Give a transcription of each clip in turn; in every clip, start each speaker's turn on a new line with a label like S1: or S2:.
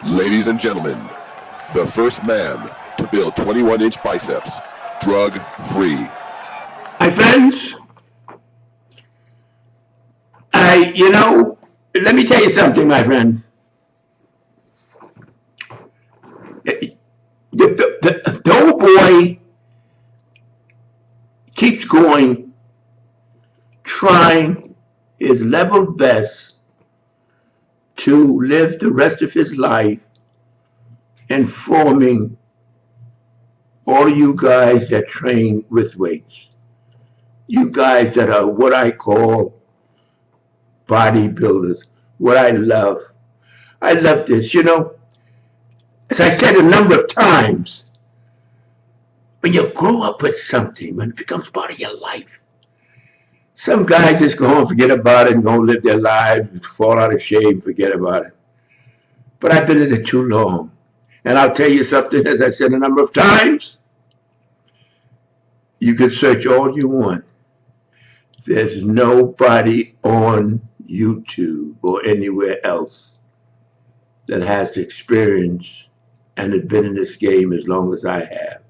S1: Ladies and gentlemen, the first man to build 21-inch biceps, drug-free.
S2: My friends, let me tell you something, my friend. The old boy keeps going, trying his level best to live the rest of his life informing all you guys that train with weights. You guys that are what I call bodybuilders, what I love. I love this, as I said a number of times, when you grow up with something, when it becomes part of your life, some guys just go home, forget about it, and go live their lives, fall out of shape, forget about it. But I've been in it too long. And I'll tell you something, as I said a number of times, you can search all you want. There's nobody on YouTube or anywhere else that has the experience and has been in this game as long as I have.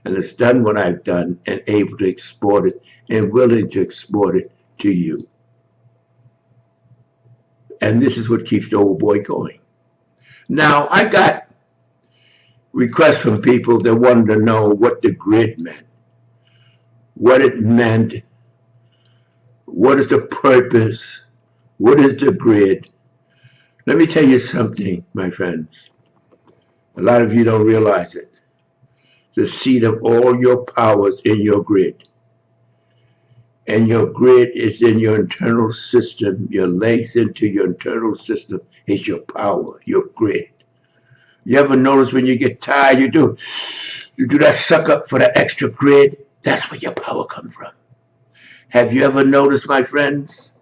S2: And has done what I've done and able to export it and willing to export it to you. And this is what keeps the old boy going. Now, I got requests from people that wanted to know what the grid meant, what it meant, what is the purpose, what is the grid. Let me tell you something, my friends. A lot of you don't realize it. The seat of all your powers in your grid. And your grid is in your internal system. Your legs into your internal system is your power, your grid. You ever notice when you get tired, you do that suck up for that extra grid? That's where your power comes from. Have you ever noticed, my friends?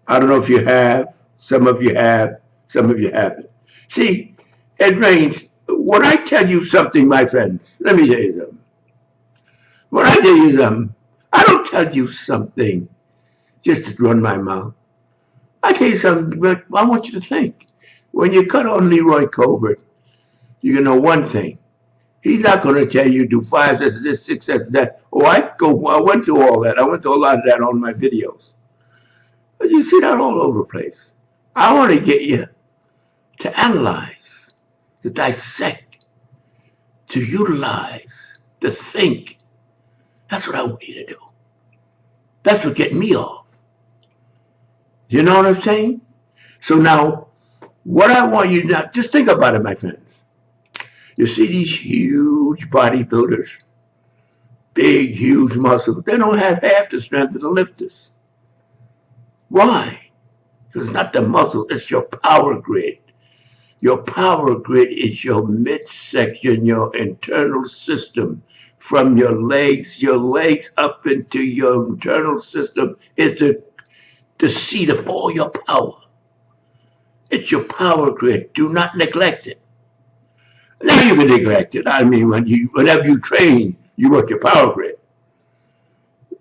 S2: I don't know if you have. Some of you have. Some of you haven't. See, it rains. When I tell you something, my friends, let me tell you something. When I tell you something, I don't tell you something just to run my mouth. I tell you something, but I want you to think. When you cut on Leroy Colbert, you know one thing. He's not going to tell you do 5 sets of this, 6 sets of that. Oh, I went through all that. I went through a lot of that on my videos. But you see that all over the place. I want to get you to analyze, to dissect, to utilize, to think. That's what I want you to do. That's what gets me off. You know what I'm saying? So now, what I want you to now, just think about it, my friends. You see these huge bodybuilders, big, huge muscles. They don't have half the strength of the lifters. Why? Because it's not the muscle, it's your power grid. Your power grid is your midsection, your internal system. From your legs up into your internal system is the seat of all your power. It's your power grid. Do not neglect it. Now you can neglect it. I mean, whenever you train, you work your power grid.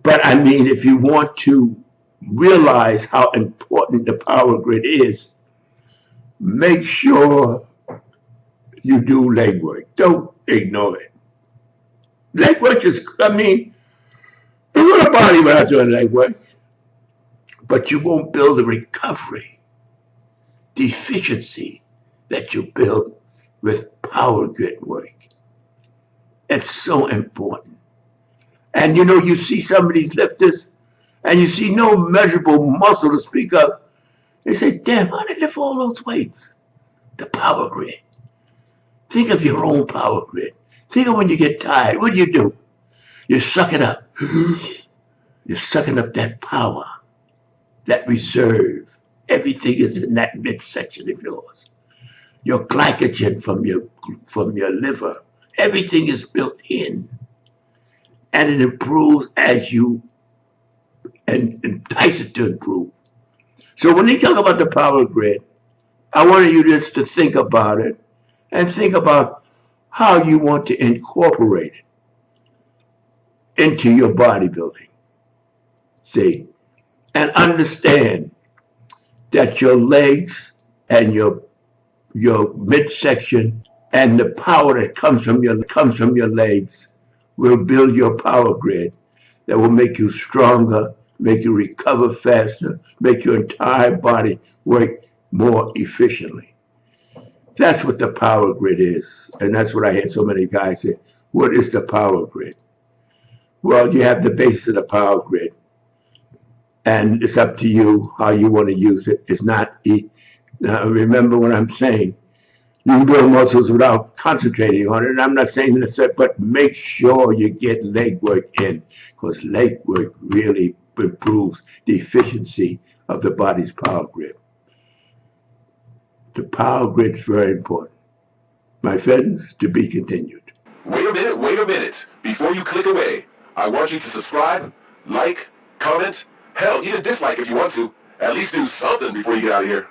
S2: But I mean, if you want to realize how important the power grid is, make sure you do leg work. Don't ignore it. Leg work is, I mean, you got a body without doing leg work, but you won't build the recovery, the efficiency that you build with power grid work. It's so important. And you see some of these lifters, and you see no measurable muscle to speak of. They say, damn, how did they lift all those weights? The power grid. Think of your own power grid. Think of when you get tired. What do? You suck it up. You're sucking up that power, that reserve. Everything is in that midsection of yours. Your glycogen from your liver. Everything is built in. And it improves as you entice it to improve. So when they talk about the power grid, I want you just to think about it and think about how you want to incorporate it into your bodybuilding. See? And understand that your legs and your your midsection, and the power that comes from your legs will build your power grid that will make you stronger, make you recover faster, make your entire body work more efficiently. That's what the power grid is. And that's what I hear so many guys say. What is the power grid? Well, you have the basis of the power grid. And it's up to you how you want to use it. It's not, now remember what I'm saying. You can build muscles without concentrating on it. And I'm not saying this, but make sure you get leg work in, because leg work really improves the efficiency of the body's power grid. The power grid is very important. My friends, to be continued.
S1: Wait a minute. Before you click away, I want you to subscribe, like, comment, hell, even dislike if you want to. At least do something before you get out of here.